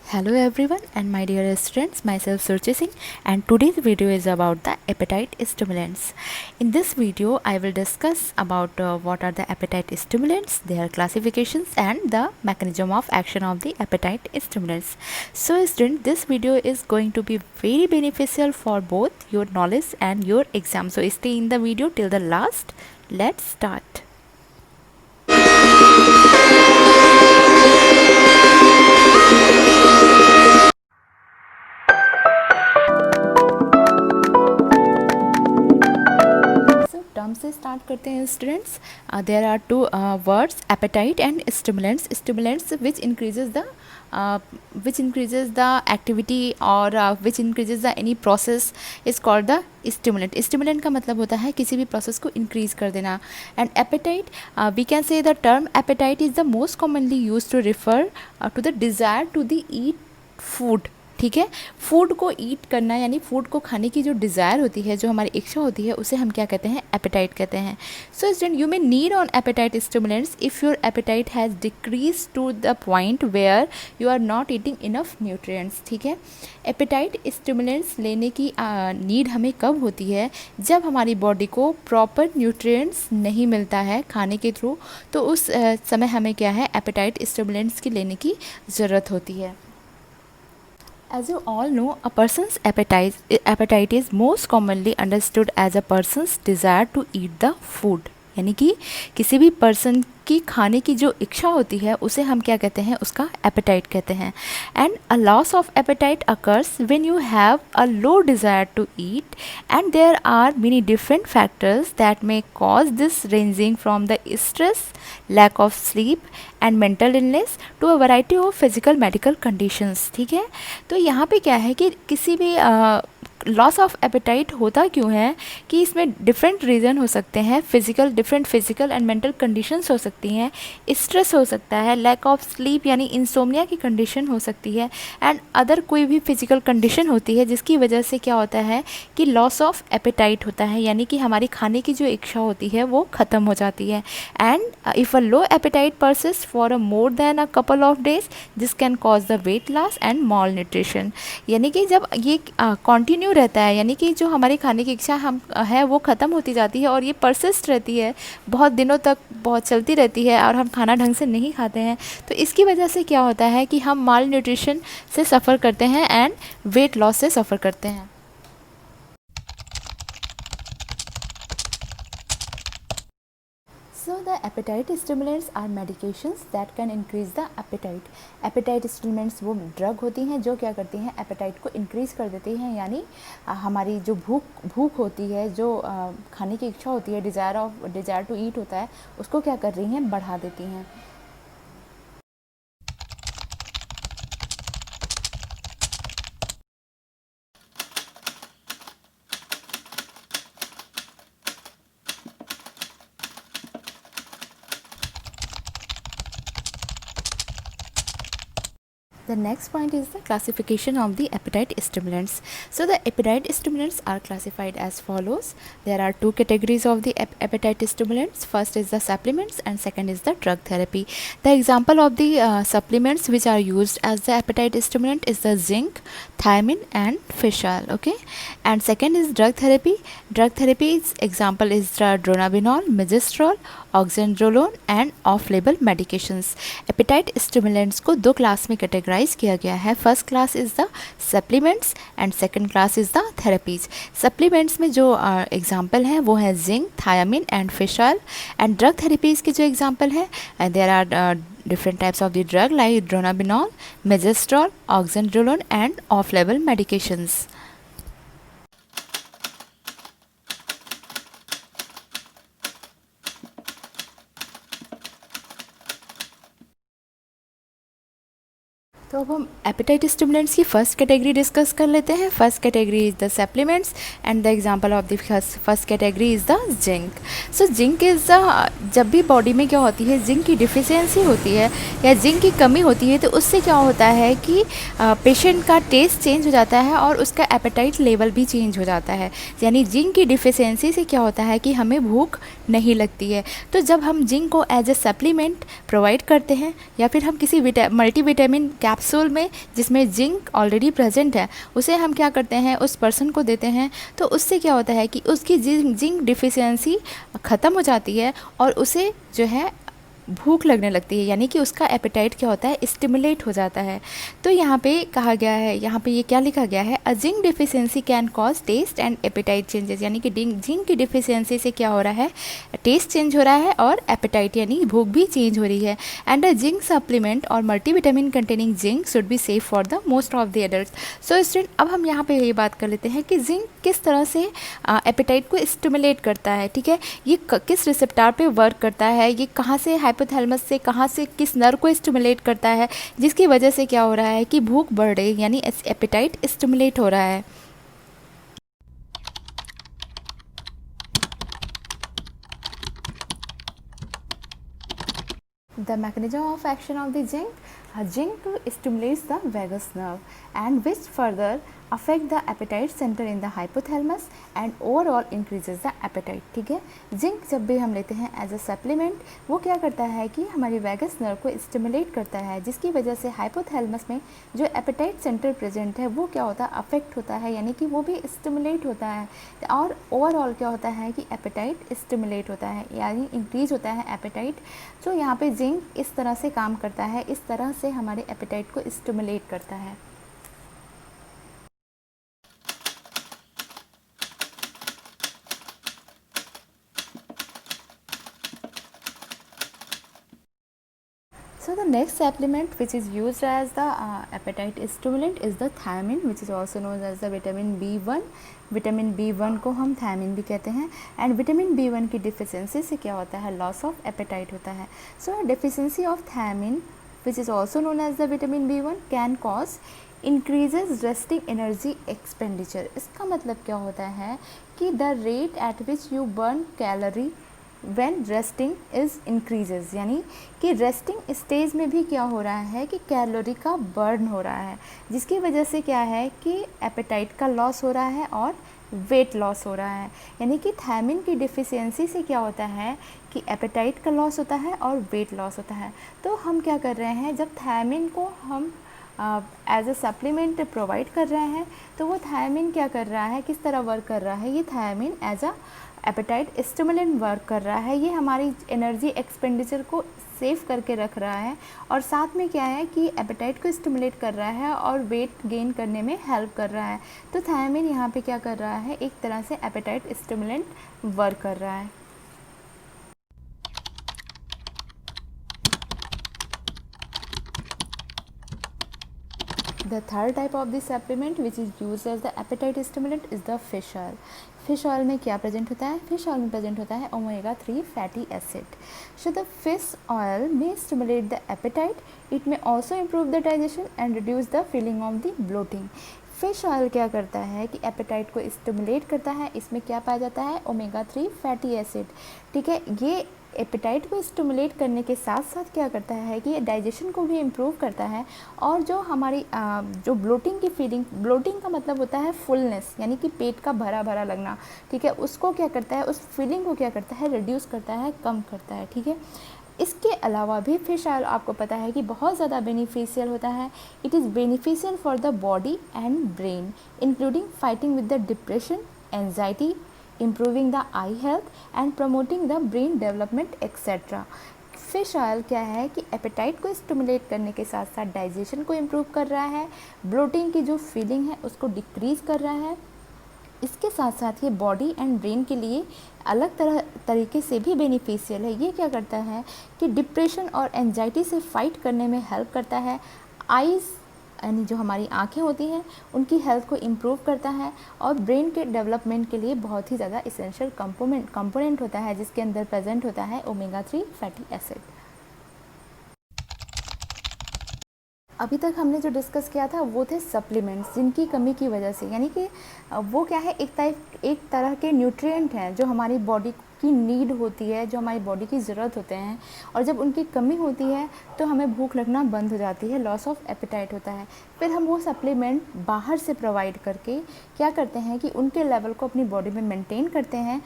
Hello everyone and my dear students, myself Surchi Singh, and today's video is about the appetite stimulants. In this video I will discuss about what are the appetite stimulants, their classifications and the mechanism of action of the appetite stimulants. So student, this video is going to be very beneficial for both your knowledge and your exam. So stay in the video till the last. Let's start. Term से start करते हैं students. There are two words, appetite and stimulants. Stimulants which increases the activity और which increases the any process is called the stimulant. Stimulant का मतलब होता है किसी भी प्रोसेस को इंक्रीज कर देना. And appetite, we can say the term appetite is the most commonly use to refer to the desire to the eat food. ठीक है, फूड को ईट करना यानी फूड को खाने की जो डिज़ायर होती है, जो हमारी इच्छा होती है, उसे हम क्या कहते हैं, एपेटाइट कहते हैं. So student, you may need on appetite stimulants if your appetite has decrease to the point where you are not eating enough nutrients. ठीक है, एपेटाइट स्टिमुलेंट्स लेने की नीड हमें कब होती है, जब हमारी बॉडी को प्रॉपर न्यूट्रिएंट्स नहीं मिलता है खाने के थ्रू, तो उस समय हमें क्या है, एपेटाइट स्टिमुलेंट्स की लेने की ज़रूरत होती है. As you all know, a person's appetite is most commonly understood as a person's desire to eat the food. यानी कि किसी भी पर्सन की खाने की जो इच्छा होती है उसे हम क्या कहते हैं, उसका एपेटाइट कहते हैं. And a loss of appetite occurs when you have a low desire to eat, and there are many different factors that may cause this, ranging from the stress, lack of sleep and mental illness to a variety of physical medical conditions. ठीक है, तो यहाँ पे क्या है कि किसी भी लॉस ऑफ एपेटाइट होता क्यों है कि इसमें डिफरेंट रीज़न हो सकते हैं. Different physical and mental conditions हो सकती हैं, स्ट्रेस हो सकता है, लैक ऑफ स्लीप यानी इंसोम्निया की कंडीशन हो सकती है, एंड अदर कोई भी फिजिकल कंडीशन होती है जिसकी वजह से क्या होता है कि लॉस ऑफ एपेटाइट होता है, यानी कि हमारी खाने की जो इच्छा होती है वो ख़त्म हो जाती है. And if a low appetite persist for a more than a couple of days, this can cause the weight loss and malnutrition. यानी कि जब ये कॉन्टिन्यू रहता है, यानी कि जो हमारी खाने की इच्छा है वो ख़त्म होती जाती है और ये परसिस्ट रहती है, बहुत दिनों तक बहुत चलती रहती है और हम खाना ढंग से नहीं खाते हैं, तो इसकी वजह से क्या होता है कि हम माल न्यूट्रिशन से सफ़र करते हैं एंड वेट लॉस से सफ़र करते हैं. So the appetite stimulants are medications that can increase the appetite. Appetite stimulants वो ड्रग होती हैं जो क्या करती हैं, एपेटाइट को इंक्रीज़ कर देती हैं, यानी हमारी जो भूख होती है, जो खाने की इच्छा होती है, डिज़ायर टू ईट होता है, उसको क्या कर रही हैं, बढ़ा देती हैं. The next point is the classification of the appetite stimulants. So the appetite stimulants are classified as follows. There are two categories of the appetite stimulants. First is the supplements and second is the drug therapy. The example of the supplements which are used as the appetite stimulant is the zinc, thiamine and fish oil. Okay, and second is drug therapy. Drug therapy's example is the dronabinol, misoprostol, oxandrolone and off-label medications. Appetite stimulants को दो class में categorise किया गया है. First class is the supplements and second class is the therapies. Supplements में जो example हैं वो है zinc, thiamine and fish oil. And drug therapies के जो एग्जांपल है, there are different types of the drug like dronabinol, misoprostol, oxandrolone and off-label medications. तो अब हम एपेटाइट स्टिमुलेंट्स की फ़र्स्ट कैटेगरी डिस्कस कर लेते हैं. First category is the supplements and the example of the first category is the zinc. So zinc is the, जब भी body में क्या होती है, जिंक की डिफिशियंसी होती है या जिंक की कमी होती है, तो उससे क्या होता है कि पेशेंट का टेस्ट चेंज हो जाता है और उसका एपेटाइट लेवल भी चेंज हो जाता है. यानी जिंक की डिफिशियंसी से क्या होता है कि हमें भूख नहीं लगती है. तो जब हम जिंक को एज ए सप्लीमेंट प्रोवाइड करते हैं या फिर हम किसी मल्टीविटामिन कैप्सूल में जिसमें जिंक ऑलरेडी प्रेजेंट है, उसे हम क्या करते हैं, उस पर्सन को देते हैं, तो उससे क्या होता है कि उसकी जिंक डिफिशियंसी ख़त्म हो जाती है और उसे जो है भूख लगने लगती है, यानी कि उसका एपेटाइट क्या होता है, स्टिमुलेट हो जाता है। तो यहाँ पे कहा गया है, यहाँ पे ये क्या लिखा गया है, a zinc deficiency can cause taste and appetite changes, यानी कि जिंक की डिफिशियंसी से क्या हो रहा है, टेस्ट चेंज हो रहा है और एपेटाइट यानी भूख भी चेंज हो रही है। एंड अ जिंक सप्लीमेंट और multivitamin containing zinc should be safe for the most of the adult. So student, अब हम यहाँ पे ये बात कर लेते हैं कि जिंक किस तरह से एपेटाइट को स्टिमुलेट करता है। ठीक है, ये किस रिसेप्टर पे वर्क करता है, ये कहाँ से, हाइपोथैलेमस से कहाँ से किस नर्व को स्टिमुलेट करता है, जिसकी वजह से क्या हो रहा है कि भूख बढ़ रही है, यानी एपेटाइट स्टिमुलेट हो रहा है। The mechanism of action of the zinc, zinc stimulates the vagus nerve and which further affect the appetite center in the hypothalamus and overall increases the appetite। ठीक है, जिंक जब भी हम लेते हैं एज अ सप्लीमेंट, वो क्या करता है कि हमारी वैगस नर्व को स्टिमुलेट करता है, जिसकी वजह से हाइपोथैलेमस में जो एपेटाइट सेंटर प्रेजेंट है वो क्या होता है, अफेक्ट होता है, यानी कि वो भी स्टिमुलेट होता है और ओवरऑल क्या होता है कि एपेटाइट स्टिमुलेट होता है, यानी इंक्रीज होता है एपेटाइट। तो यहाँ पे जिंक इस तरह से काम करता है, इस तरह से हमारे एपेटाइट को स्टिमुलेट करता है। So the next supplement which is used as the appetite stimulant is the thiamine, which is also known as the vitamin B1। Vitamin B1 को हम thiamine भी कहते हैं। एंड विटामिन B1 की डिफिशियंसी से क्या होता है, लॉस ऑफ एपेटाइट होता है। So deficiency of thiamine which is also known as the vitamin B1 can cause increases resting energy expenditure। इसका मतलब क्या होता है कि the rate at which you burn calorie when resting is increases, यानी कि रेस्टिंग स्टेज में भी क्या हो रहा है कि कैलोरी का बर्न हो रहा है, जिसकी वजह से क्या है कि एपेटाइट का लॉस हो रहा है और वेट लॉस हो रहा है। यानी कि थायमिन की डिफिशियंसी से क्या होता है कि एपेटाइट का लॉस होता है और वेट लॉस होता है। तो हम क्या कर रहे हैं, जब थायमिन को हम एज अ सप्लीमेंट प्रोवाइड कर रहे हैं, तो वो थायमिन क्या कर रहा है, किस तरह वर्क कर रहा है, ये thiamine as a appetite stimulant work कर रहा है। ये हमारी एनर्जी एक्सपेंडिचर को सेव करके रख रहा है और साथ में क्या है कि एपेटाइट को स्टिमुलेट कर रहा है और वेट गेन करने में हेल्प कर रहा है। तो थायमिन यहाँ पे क्या कर रहा है, एक तरह से एपेटाइट स्टिमुलेंट वर्क कर रहा है। The third type of the supplement which is used as the appetite stimulant is the fish oil। Fish oil में क्या प्रेजेंट होता है, फिश ऑयल में प्रेजेंट होता है omega 3 fatty acid. So the fish oil में स्टिमुलेट द एपेटाइट, इट में also improve the digestion and reduce the feeling of the bloating. Fish oil क्या करता है कि एपेटाइट को स्टिमुलेट करता है, इसमें क्या पाया जाता है, ओमेगा 3 फैटी एसिड। ठीक है, ये एपेटाइट को स्टिमुलेट करने के साथ साथ क्या करता है कि ये डाइजेशन को भी इम्प्रूव करता है और जो हमारी जो ब्लोटिंग की फीलिंग, ब्लोटिंग का मतलब होता है फुलनेस, यानी कि पेट का भरा भरा लगना। ठीक है, उसको क्या करता है, उस फीलिंग को क्या करता है, रिड्यूस करता है, कम करता है। ठीक है, इसके अलावा भी फिश ऑयल आपको पता है कि बहुत ज़्यादा बेनिफिशियल होता है। It is beneficial for the body and brain, including fighting with the depression, anxiety, improving the eye health and promoting the brain development etc। Fish oil क्या है कि एपेटाइट को स्टिमुलेट करने के साथ साथ डाइजेशन को इम्प्रूव कर रहा है, ब्लोटिंग की जो फीलिंग है उसको डिक्रीज़ कर रहा है। इसके साथ साथ ये बॉडी एंड ब्रेन के लिए अलग तरीके से भी बेनिफिशियल है। ये क्या करता है कि डिप्रेशन और एंजाइटी से फाइट करने में हेल्प करता है। आइज़ यानी जो हमारी आँखें होती हैं उनकी हेल्थ को इम्प्रूव करता है और ब्रेन के डेवलपमेंट के लिए बहुत ही ज़्यादा इसेंशियल कंपोनेंट होता है, जिसके अंदर प्रेजेंट होता है ओमेगा 3 फैटी एसिड। अभी तक हमने जो डिस्कस किया था वो थे सप्लीमेंट्स जिनकी कमी की वजह से, यानी कि वो क्या है, एक तरह के न्यूट्रिएंट हैं जो हमारी बॉडी की नीड होती है, जो हमारी बॉडी की ज़रूरत होते हैं, और जब उनकी कमी होती है तो हमें भूख लगना बंद हो जाती है, लॉस ऑफ एपेटाइट होता है। फिर हम वो सप्लीमेंट बाहर से प्रोवाइड करके क्या करते हैं कि उनके लेवल को अपनी बॉडी में मेंटेन करते हैं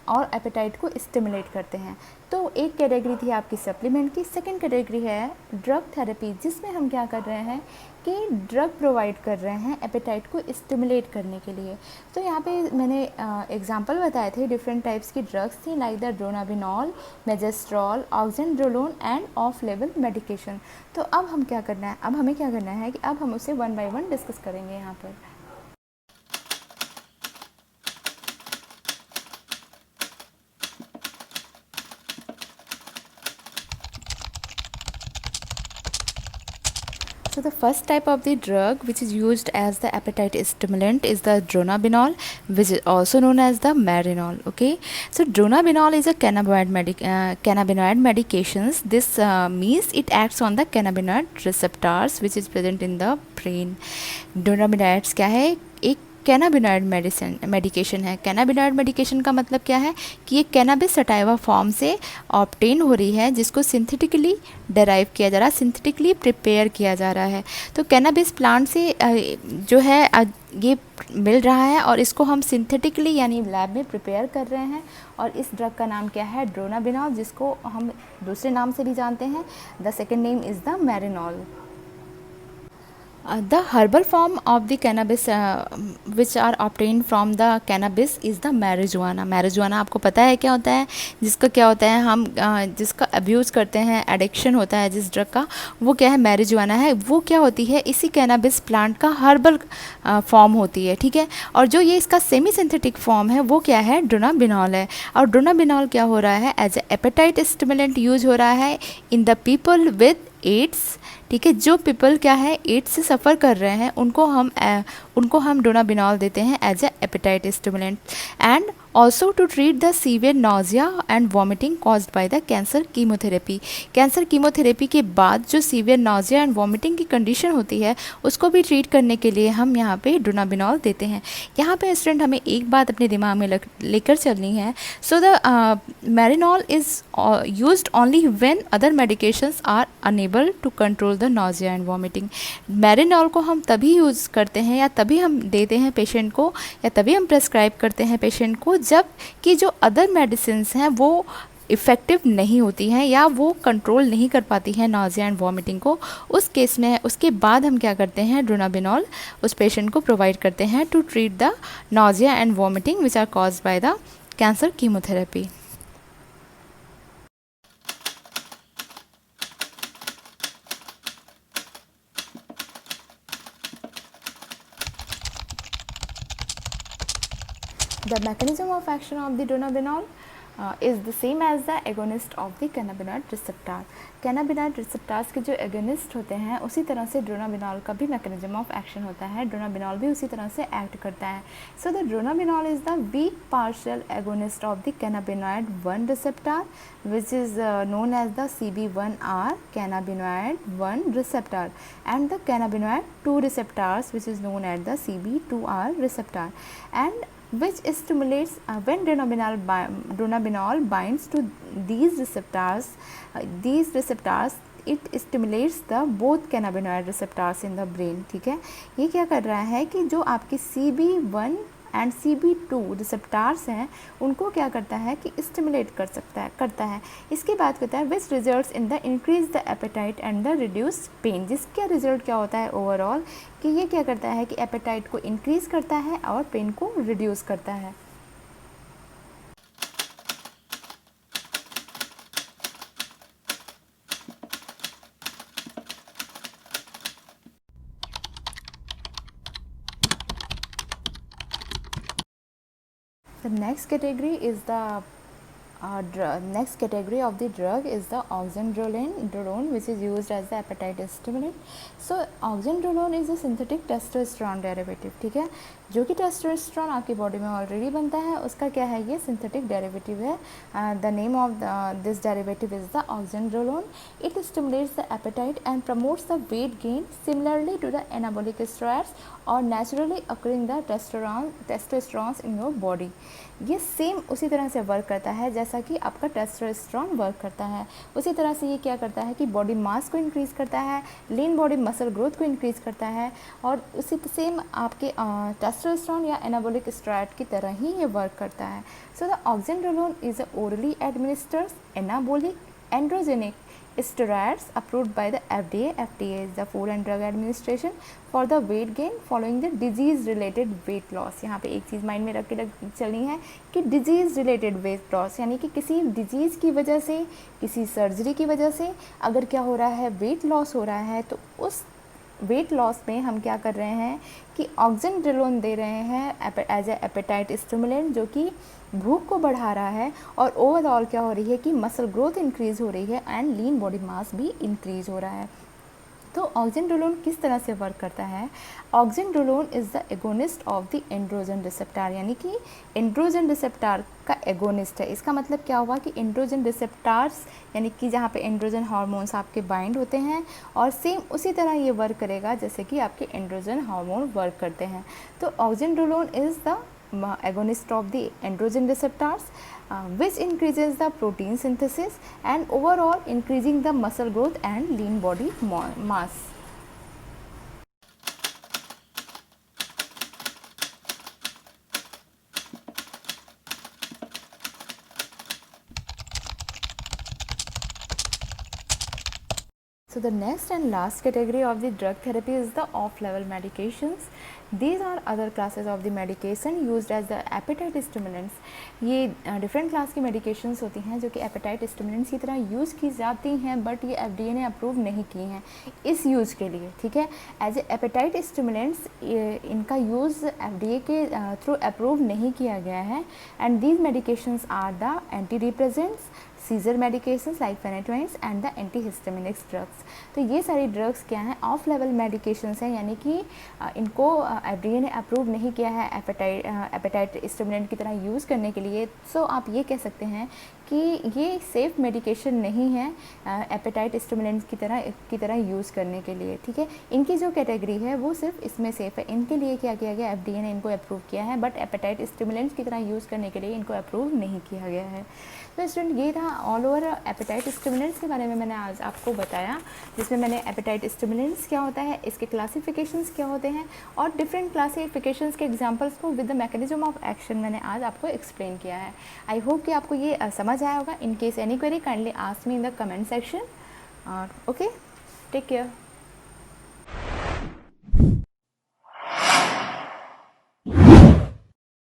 और एपेटाइट को स्टिमुलेट करते हैं। तो एक कैटेगरी थी आपकी सप्लीमेंट की। सेकंड कैटेगरी है ड्रग थेरेपी, जिसमें हम क्या कर रहे हैं कि ड्रग प्रोवाइड कर रहे हैं एपेटाइट को स्टिमुलेट करने के लिए। तो यहाँ पे मैंने एग्जांपल बताए थे, डिफरेंट टाइप्स की ड्रग्स थी, like the dronabinol, megestrol, oxandrolone and off लेवल मेडिकेशन। तो अब हम क्या करना है, अब हमें क्या करना है कि अब हम उसे वन बाय वन डिस्कस करेंगे यहाँ पर। So the first type of the drug which is used as the appetite stimulant is the dronabinol, which is also known as the marinol. Okay, so dronabinol is a cannabinoid medications. This means it acts on the cannabinoid receptors which is present in the brain. Dronabinoids क्या है, एक cannabinoid medication है। Cannabinoid medication का मतलब क्या है कि ये कैनाबिस सटाइवा फॉर्म से ऑब्टेन हो रही है, जिसको सिंथेटिकली डेराइव किया जा रहा है, सिंथेटिकली प्रिपेयर किया जा रहा है। तो कैनाबिस प्लांट से जो है ये मिल रहा है और इसको हम सिंथेटिकली यानी लैब में प्रिपेयर कर रहे हैं। और इस ड्रग का नाम क्या है, ड्रोनाबिनॉल, जिसको हम दूसरे नाम से भी जानते हैं। The second name is the Marinol. The herbal form of the cannabis which are obtained from the cannabis is the marijuana. marijuana आपको पता है क्या होता है, जिसका क्या होता है, हम जिसका अब्यूज़ करते हैं, एडिक्शन होता है जिस ड्रग का, वो क्या है, marijuana है। वो क्या होती है, इसी cannabis प्लांट का हर्बल फॉर्म होती है, ठीक है। और जो ये इसका सेमी सिंथेटिक फॉर्म है वो क्या है, ड्रोनाबिनॉल है। और ड्रोनाबिनॉल क्या हो रहा है, as a appetite stimulant use हो रहा है in the people with AIDS, ठीक है। जो पीपल क्या है एड्स से सफ़र कर रहे हैं उनको हम ड्रोनाबिनॉल देते हैं as a appetite stimulant. And also to treat the severe nausea and vomiting caused by the cancer chemotherapy. Cancer chemotherapy के बाद जो सीवियर नोजिया एंड वॉमिटिंग की कंडीशन होती है उसको भी ट्रीट करने के लिए हम यहाँ पे ड्रोनाबिनॉल देते हैं। यहाँ पे स्टूडेंट हमें एक बात अपने दिमाग में लेकर चलनी है। So the Marinol is used only when other medications are unable to control the nausea and vomiting. Marinol को हम तभी यूज़ करते हैं या तभी हम देते हैं पेशेंट को, या तभी हम प्रेस्क्राइब करते हैं पेशेंट को जब कि जो अदर मेडिसिन्स हैं वो इफ़ेक्टिव नहीं होती हैं या वो कंट्रोल नहीं कर पाती हैं नोजिया एंड वॉमिटिंग को। उस केस में उसके बाद हम क्या करते हैं, ड्रोनाबिनॉल उस पेशेंट को प्रोवाइड करते हैं to treat the nausea and vomiting which are caused by the cancer chemotherapy. The mechanism of action of the dronabinol is the same as the agonist of the cannabinoid receptor. cannabinoid receptors के जो agonist होते हैं उसी तरह से ड्रोनाबिनॉल का भी mechanism of action होता है, ड्रोनाबिनॉल भी उसी तरह से act करता है। So the dronabinol is the weak partial agonist of the cannabinoid 1 receptor which is known as the CB1R cannabinoid 1 receptor and the cannabinoid 2 receptors which is known as the CB2R receptor, and which stimulates when dronabinol binds to these receptors it stimulates the both cannabinoid receptors in the brain, ठीक है। ये क्या कर रहा है कि जो आपकी CB1 एंड CB2 रिसेप्टार्स हैं उनको क्या करता है कि स्टिमुलेट करता है। इसके बाद कहता है which results in the increase the appetite and the reduce pain. जिसका रिजल्ट क्या होता है ओवरऑल कि ये क्या करता है कि एपेटाइट को इंक्रीज करता है और पेन को रिड्यूस करता है। The next category is the Next category of the drug is the oxandrolone, which is used as the appetite stimulant. So oxandrolone is a synthetic testosterone derivative, ठीक है, जो कि टेस्टोस्टेरोन आपकी बॉडी में already बनता है, उसका क्या है, ये सिंथेटिक डेरिवेटिव है. The name of this derivative is the oxandrolone. It stimulates the appetite and promotes the weight gain similarly to the anabolic steroids or naturally occurring the testosterone in your body. ये same उसी तरह से work करता है जैसा कि आपका testosterone work करता है. उसी तरह से ये क्या करता है कि बॉडी मास को इंक्रीज़ करता है, लीन बॉडी मसल ग्रोथ को इंक्रीज़ करता है, और उसी सेम आपके टेस्टोस्टेरोन या एनाबोलिक स्टेरॉइड की तरह ही ये वर्क करता है. So the oxandrolone is a orally administered anabolic androgenic steroids approved by the FDA. FDA is the Food and Drug Administration for the weight gain following the disease related weight loss. यहाँ पे एक चीज़ mind में रख के चलनी है कि disease related weight loss यानी कि किसी डिजीज़ की वजह से, किसी सर्जरी की वजह से अगर क्या हो रहा है, वेट लॉस हो रहा है, तो उस वेट लॉस में हम क्या कर रहे हैं कि ऑक्जेंड्रोलोन दे रहे हैं एज ए एपेटाइट स्टिमुलेंट, जो कि भूख को बढ़ा रहा है, और ओवरऑल क्या हो रही है कि मसल ग्रोथ इंक्रीज़ हो रही है एंड लीन बॉडी मास भी इंक्रीज़ हो रहा है. तो ऑक्जेंड्रोलोन किस तरह से वर्क करता है? Oxandrolone is the agonist of the androgen receptor, यानी कि एंड्रोजन रिसेप्टर का एगोनिस्ट है. इसका मतलब क्या हुआ कि एंड्रोजन रिसेप्टर्स यानी कि जहाँ पे एंड्रोजन हार्मोन्स आपके बाइंड होते हैं, और सेम उसी तरह ये वर्क करेगा जैसे कि आपके एंड्रोजन हार्मोन वर्क करते हैं. तो oxandrolone is the agonist of the androgen receptors, which increases the protein synthesis and overall increasing the muscle growth and lean body mass. So the next and last category of the drug therapy is the off-label medications. These are other classes of the medication used as the appetite stimulants. ये different class की medications होती हैं जो कि apatite stimulants की तरह use की जाती हैं, बट ये FDA ने अप्रूव नहीं की हैं इस यूज़ के लिए, ठीक है. एज ए एपेटाइट स्टिमुलेंट्स इनका यूज़ FDA के थ्रू अप्रूव नहीं किया गया है. And these medications are the antidepressants, seizure medications like phenytoins and the antihistaminics drugs. तो ये सारी ड्रग्स क्या हैं? ऑफ लेवल मेडिकेशंस हैं, यानी कि इनको FDA ने अप्रूव नहीं किया है एपेटाइट स्टिमुलेंट की तरह यूज़ करने के लिए. सो आप ये कह सकते हैं कि ये सेफ़ मेडिकेशन नहीं है एपेटाइट स्टिमुलेंट्स की तरह यूज़ करने के लिए, ठीक है. इनकी जो कैटेगरी है वो सिर्फ इसमें सेफ़ है. इनके लिए क्या किया गया, FDA ने इनको अप्रूव किया है, बट एपेटाइट स्टिमुलेंट्स की तरह यूज़ करने के लिए इनको अप्रूव नहीं किया गया है. तो स्टूडेंट, ये था ऑल ओवर एपेटाइट स्टिमुलेंट्स के बारे में मैंने आज आपको बताया, जिसमें मैंने एपेटाइट स्टिमुलेंट्स क्या होता है, इसके क्लासिफिकेशंस क्या होते हैं, और डिफरेंट क्लासिफिकेशंस के एग्जांपल्स को with the mechanism of action मैंने आज आपको एक्सप्लेन किया है. आई होप कि आपको ये समझ आया होगा. In case any query kindly ask me in the comment section. Okay, take care.